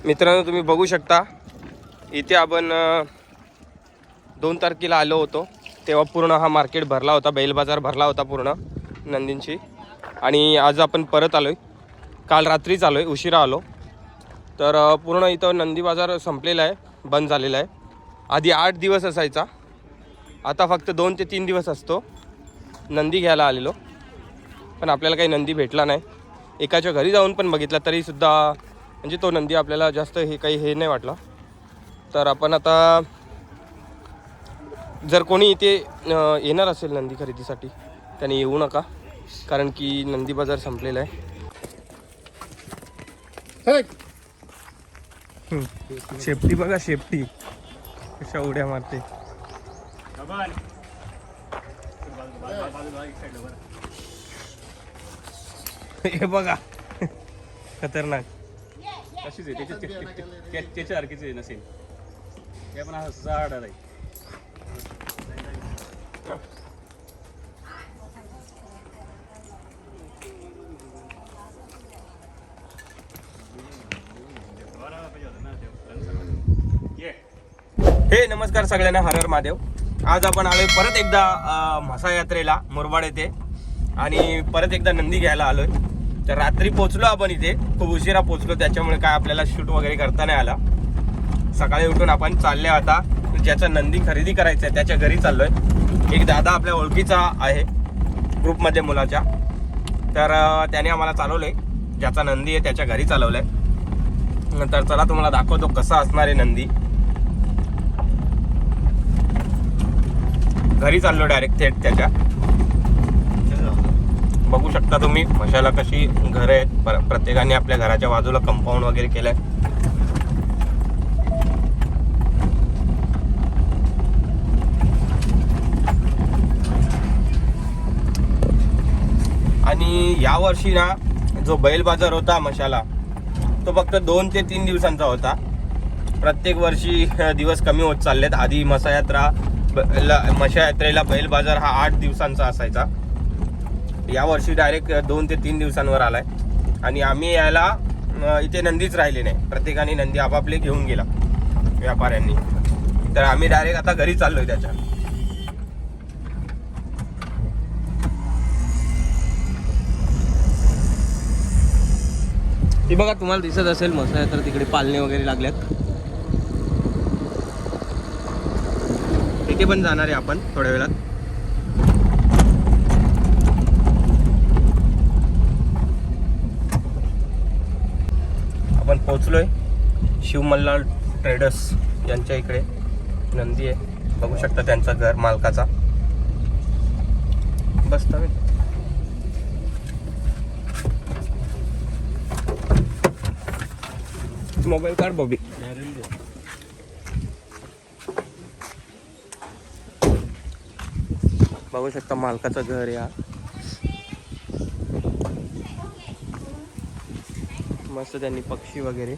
मित्रांनो तुम्ही बघू शकता इथे आपण 2 तारखेला आलो होतो तेव्हा पूर्ण हा मार्केट भरला होता, बैल बाजार भरला होता पूर्ण नंदींची. आणि आज आपण परत आलो आहे, काल रात्रीच आलो आहे, उशिरा आलो. तर पूर्ण इथं नंदी बाजार संपलेला आहे, बंद झालेला आहे. आधी 8 दिवस असायचा, आता फक्त 2 ते 3 दिवस असतो. नंदी घ्यायला आलेलो पण आपल्याला काही नंदी भेटला नाही. एकाच्या घरी जाऊन पण बघितला तरीसुद्धा म्हणजे तो नंदी आपल्याला जास्त हे नाही वाटला. तर आपण आता जर कोणी इथे येणार असेल नंदी खरेदीसाठी त्याने येऊ नका, कारण की नंदी बाजार संपलेला आहे. शेपटी बघा, शेपटी कशा उड्या मारते. हे बघा खतरनाक. कशीच आहे त्याच्या सारखीच आहे नसेल, हे पण असं जाड आहे. हे नमस्कार सगळ्यांना, हर हर महादेव. आज आपण आलोय परत एकदा म्हसा यात्रेला मुरबाड येथे आणि परत एकदा नंदी घ्यायला आलोय. तर रात्री पोचलो आपण इथे, खूप उशिरा पोचलो, त्याच्यामुळे काय आपल्याला शूट वगैरे करता नाही आला. सकाळी उठून आपण चालले, आता ज्याचा नंदी खरेदी करायचा आहे त्याच्या घरी चाललोय. एक दादा आपल्या ओळखीचा आहे ग्रुपमध्ये मुलाच्या, तर त्याने आम्हाला चालवलंय, ज्याचा नंदी आहे त्याच्या घरी चालवलंय. नंतर चला तुम्हाला दाखवतो कसा असणार आहे नंदी. घरी चाललो डायरेक्ट थेट त्याच्या. बघू शकता तुम्ही म्हशाला कशी घरं आहेत, प्रत्येकाने आपल्या घराच्या बाजूला कंपाऊंड वगैरे केलंय. आणि यावर्षी ना जो बैल बाजार होता म्हशाला, तो फक्त 2 ते 3 दिवसांचा होता. प्रत्येक वर्षी दिवस कमी होत चाललेत. आधी म्हसा यात्रेला बैल बाजार हा 8 दिवसांचा असायचा. यावर्षी डायरेक्ट 2 ते 3 दिवसांवर आलाय. आणि आम्ही यायला इथे नंदीच राहिले नाही, प्रत्येकाने नंदी आपापले घेऊन गेला व्यापाऱ्यांनी. तर आम्ही डायरेक्ट आता घरी चाललोय त्याच्या. ती बघा, तुम्हाला दिसत असेल म्हसा यात्रा, तिकडे पालणे वगैरे लागल्यात. तिथे पण जाणार आहे आपण थोड्या वेळात. आपण पोहोचलोय शिवमल्लाल ट्रेडर्स यांच्या इकडे. नंदी आहे, बघू शकता त्यांचा घर मालकाचा. बस मोबाईल काढ बॉबी. बघू शकता मालकाचं घर या. मस्त त्यांनी पक्षी वगैरे.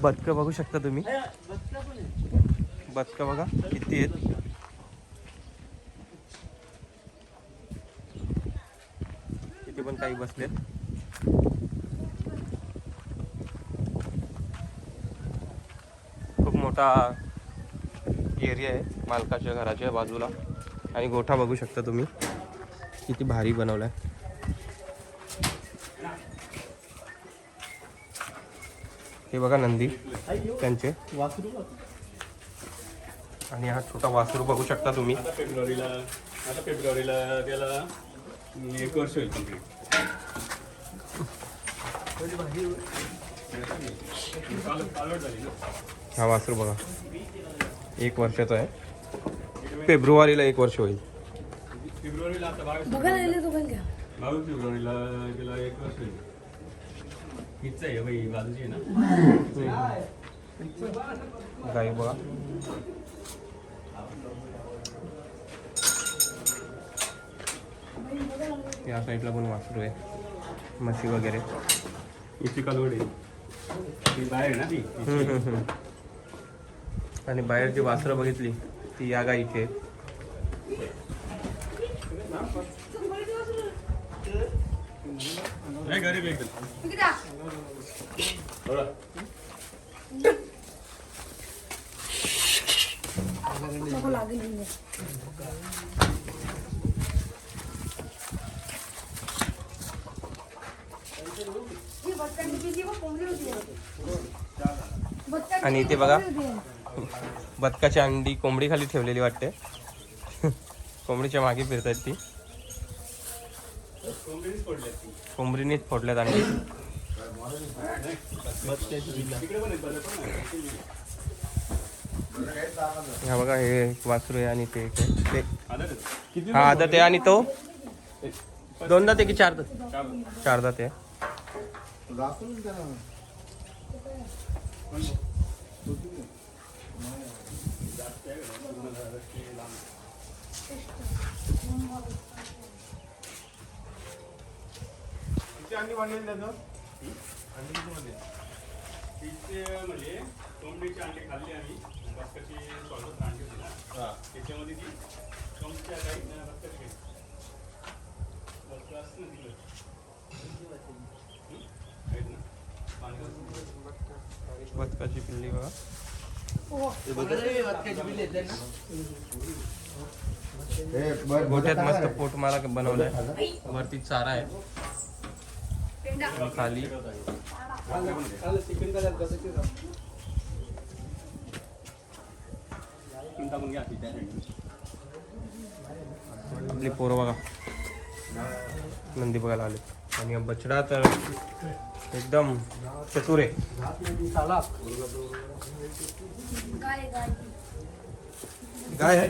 बदकं बघू शकता तुम्ही, बदकं बघा किती आहेत. तिथे पण काही बसलेत. खूप मोठा एरिया आहे मालकाच्या घराच्या बाजूला. आणि गोठा बघू शकता तुम्ही किती भारी बनवलाय. हे बघा नंदी त्यांचे. आणि हा छोटा वासरू बघू शकता तुम्ही. आता फेब्रुवारीला त्याला 1 वर्ष होईल कंप्लीट. हा वासरू बघा 1 वर्षाचा आहे. फेब्रुवारीला 1 वर्ष होईल. फेब्रुवारीला आता 22 फेब्रुवारीला त्याला 1 वर्ष होईल. हीच आहे बाई, बाजूची आहे ना गाई बघा. या साईडला पण वासरू आहे, म्हशी वगैरे. इथे कालवड आहे, ती बाहेर ना ती. आणि बाहेरची वासरं बघितली ती यागा इथे. गरीब एकदम आणि इथे बघा बदकाची अंडी कोंबडी खाली ठेवलेली वाटते. कोंबडीच्या मागे फिरतात ती. कोंबडीनेच फोडल्यात अंडी. हा बघा हे वासरू आहे आणि ते हा आदत आहे. आणि तो दोनदा ते की चारदा ते. म्हणजे कोंबडीची अंडी खाल्ली आम्ही. बसकाची स्वागत अंडी होती ना त्याच्यामध्ये ती कोंबडीच्या काही बसकाची बसका असतं ना तिकडं बदकाची पिल्ली बघा. गोठ्यात मस्त पोट मला बनवलंय. वरती चारा आहे खाली. आपली पोरं बघा नंदी बघायला आले. आणि बछडा तर एकदम चतुर आहे. गाय आहे.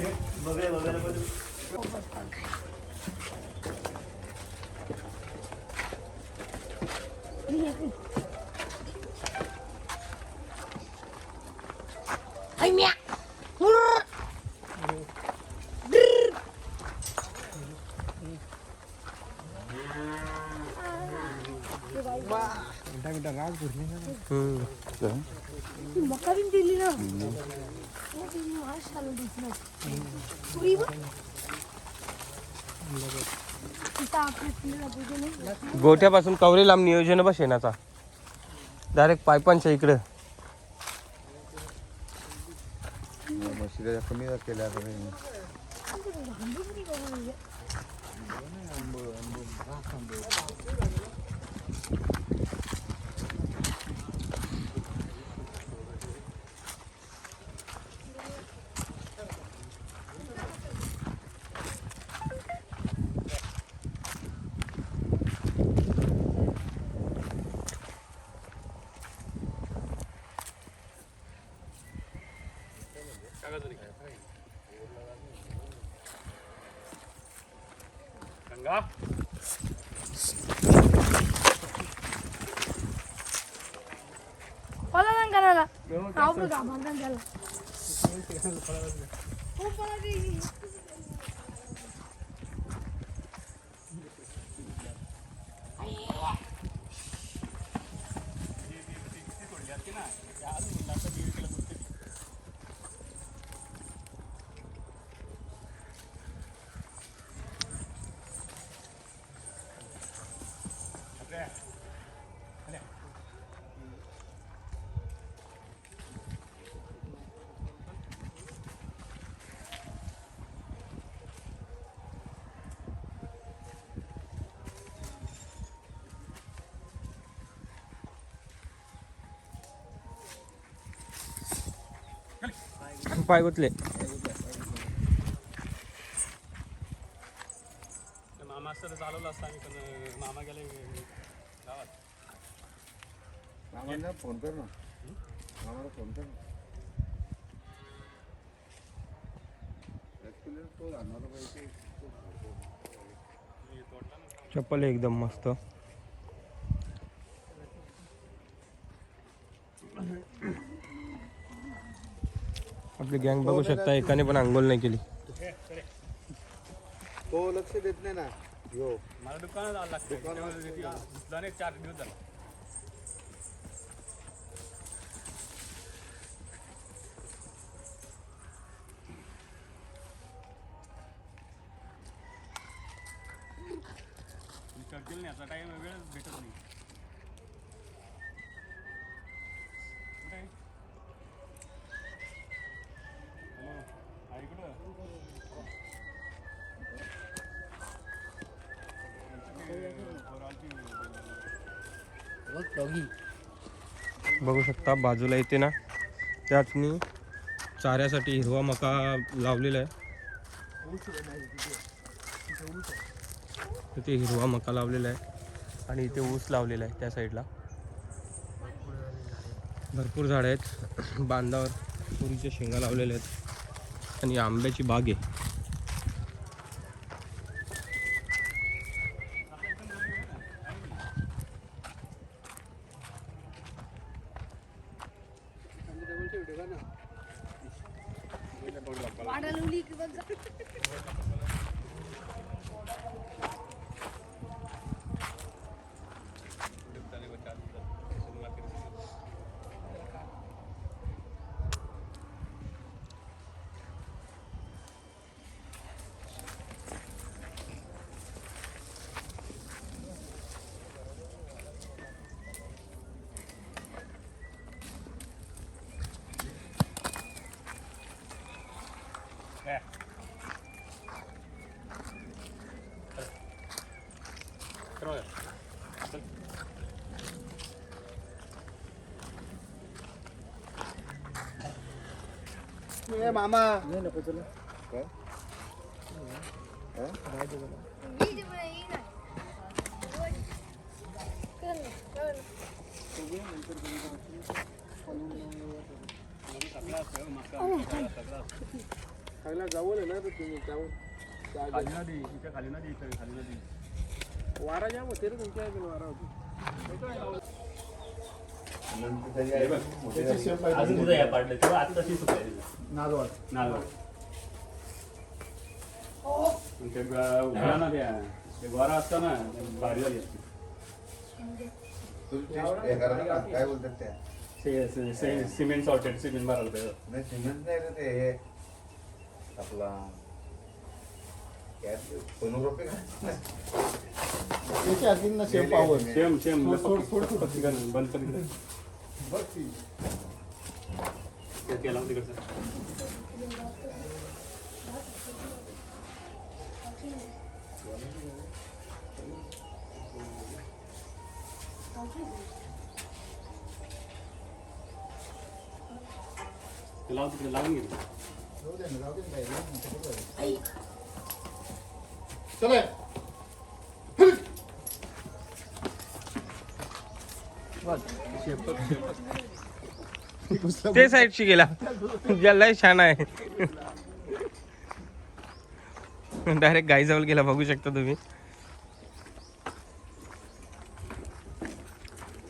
गोठ्यापासून कवरे लांब नियोजन बस शेणाचा. डायरेक्ट पायपांच्या इकडं. कमी केल्या गंगा पाय गुतले. मामा असतं चालवलं असतं आम्ही पण मामा गेले गावात. मामाला फोन कर ना. मामाला फोन कर ना. तो आणणार पाहिजे. चप्पल एकदम मस्त. आपली गँग बघू शकता. एकाने पण अंघोळ नाही केली. तो लक्ष देत नाही ना. यो मला दुकानात आला लागतं. 4 दिवस झाला. याचा टाइम वेळच भेटत नाही. कुठे? हॅलो, आई कुठं? बघू शकता बाजूला इथे ना त्यात मी चाऱ्यासाठी हिरवा मका लावलेला आहे. इथे हिरवा मका लावलेला आहे आणि इथे ऊस लावलेला आहे. त्या साईडला भरपूर झाडं आहेत. बांधावर तुरीच्या शेंगा लावलेल्या आहेत आणि आंब्याची बाग आहे. मामा खायला जाऊ ना तुम्ही जाऊन खाली नदी इथे खाली नदी इथे खाली नदी वारा जाम होते रे तुमच्या इकडे वारा होती. अजून तिथं या पाडलं तेव्हा आता तशी सुटायची नागवाड नागवाड ते उभ्या ना त्या ते वारा असता ना भारी झाली असते. काय बोलतात त्या सिमेंट सॉर्टेड सिमेंट भरायला पाहिजे. नाही सिमेंट नाही रे ते आपला सोनोग्राफी सेम सेम बंद कर केला तिकडचं लाव तिकडे लावून घे. चला ते साईडशी गेला ज्याला छान आहे. डायरेक्ट गाईजवळ गेला बघू शकता तुम्ही.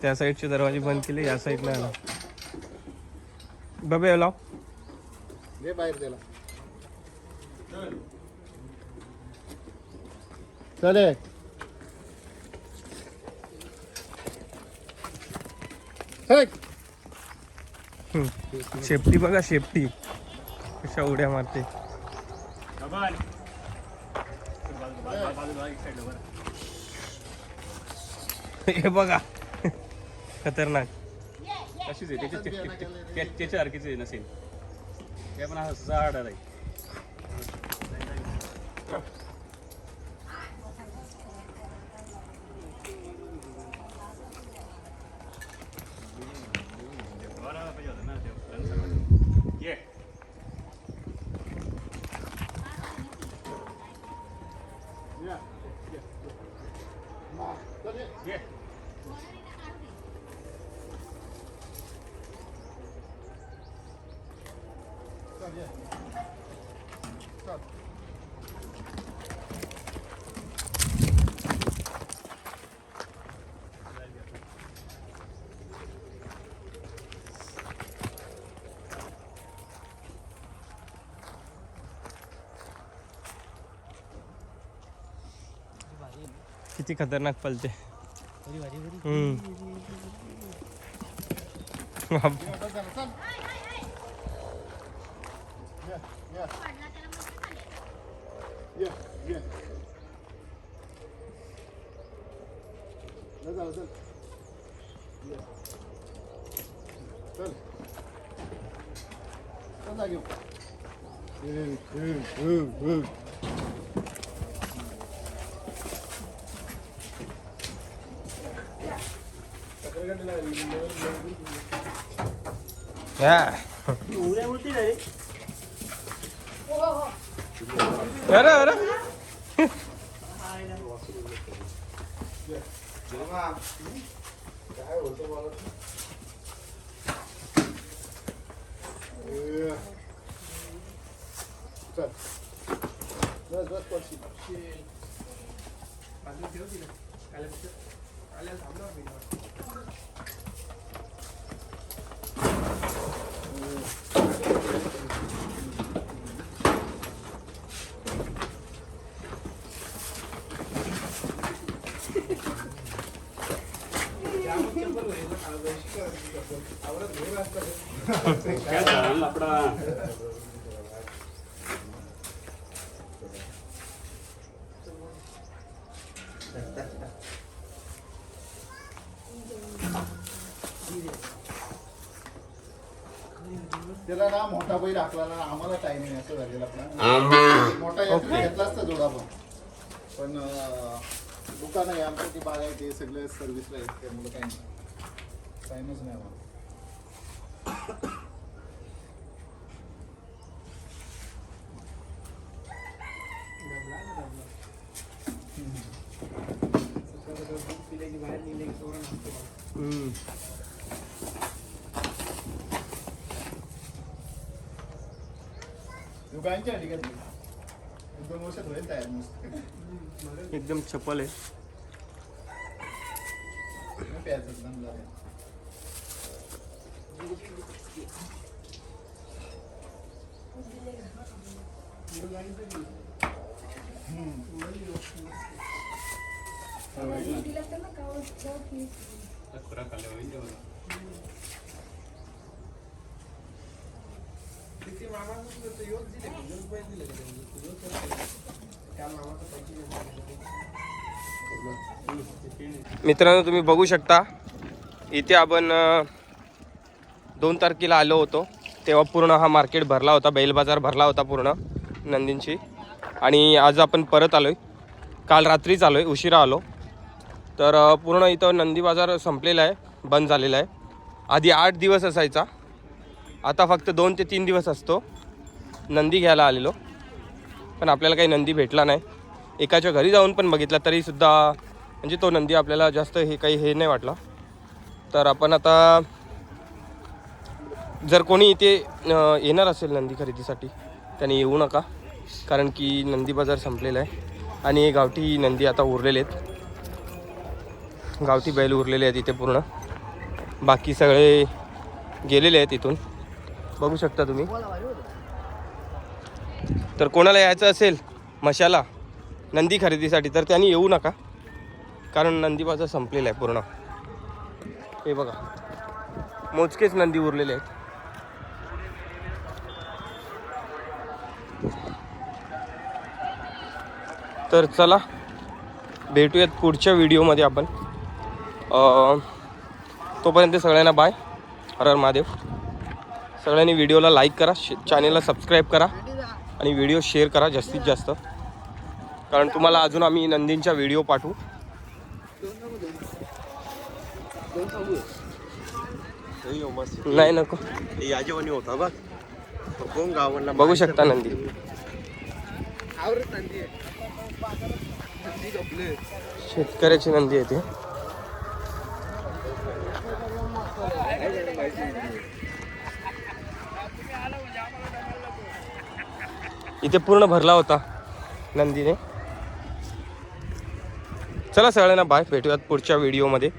त्या साईडचे दरवाजे बंद केले या साईडला आला. बबे लाव दे बाहेर त्याला चले शेपटी बघा शेपटी कशा उड्या मारते. हे बघा खतरनाक. तशीच आहे त्याच्या सारखीच आहे नसेल ते पण असं झाड आहे. किती खतरनाक पलते. अरे अरे काय होतं मला चल बस बस पडशी काय झालं आपला त्याला ना मोठा बैल हाकला ना आम्हाला टाइम नाही असं झालेलं आपला मोठा घेतला असता जोडा पण दुकान आहे आमचं ती बाग आहे ते सगळे सर्व्हिसला आहेत त्यामुळे काही टाइमच नाही आम्हाला दुकानच्या ठिकाणी 1-2 वर्षात होईल तयार मस्त एकदम चप्पल आहे. प्यायचं दम झालं खुराक आल्या होईल तेवढं. मित्रांनो तुम्ही बघू शकता इथे आपण 2 तारखेला आलो होतो तेव्हा पूर्ण हा मार्केट भरला होता, बैल बाजार भरला होता पूर्ण नंदींची. आणि आज आपण परत आलो आहे, काल रात्रीच आलो आहे, उशिरा आलो. तर पूर्ण इथं नंदी बाजार संपलेला आहे, बंद झालेला आहे. आधी 8 दिवस असायचा, आता फक्त 2 ते 3 दिवस असतो. नंदी घ्यायला आलेलो पण आपल्याला काही नंदी भेटला नाही. एकाच्या घरी जाऊन पण बघितला तरीसुद्धा म्हणजे तो नंदी आपल्याला जास्त हे नाही वाटला. तर आपण आता जर कोणी इथे येणार असेल नंदी खरेदीसाठी त्याने येऊ नका, कारण की नंदी बाजार संपलेला आहे आणि गावठी नंदी आता उरलेले आहेत, गावठी बैल उरलेले आहेत इथे पूर्ण. बाकी सगळे गेलेले आहेत इथून, बघू शकता तुम्ही. तर कोणाला यायचं असेल मशाला नंदी खरेदीसाठी तर त्यांनी येऊ नका, कारण नंदी बाजार संपलेला आहे पूर्ण. हे बघा मोजकेच नंदी उरलेले आहेत. तर चला भेटूयात पुढच्या व्हिडिओमध्ये आपण. तोपर्यंत सगळ्यांना बाय. हर हर महादेव. सगळ्यांनी व्हिडिओला लाईक करा, चॅनेलला सबस्क्राईब करा आणि व्हिडिओ शेअर करा जास्तीत जास्त, कारण तुम्हाला अजून आम्ही नंदींच्या व्हिडिओ पाठवू. नाही नको याजेवानी होता बघ कोण गावांना बघू शकता नंदी. शेतकऱ्याची नंदी आहे ती. इथे पूर्ण भरला होता नंदीने. चला सगळ्यांना बाय, भेटूयात पुढच्या व्हिडिओमध्ये.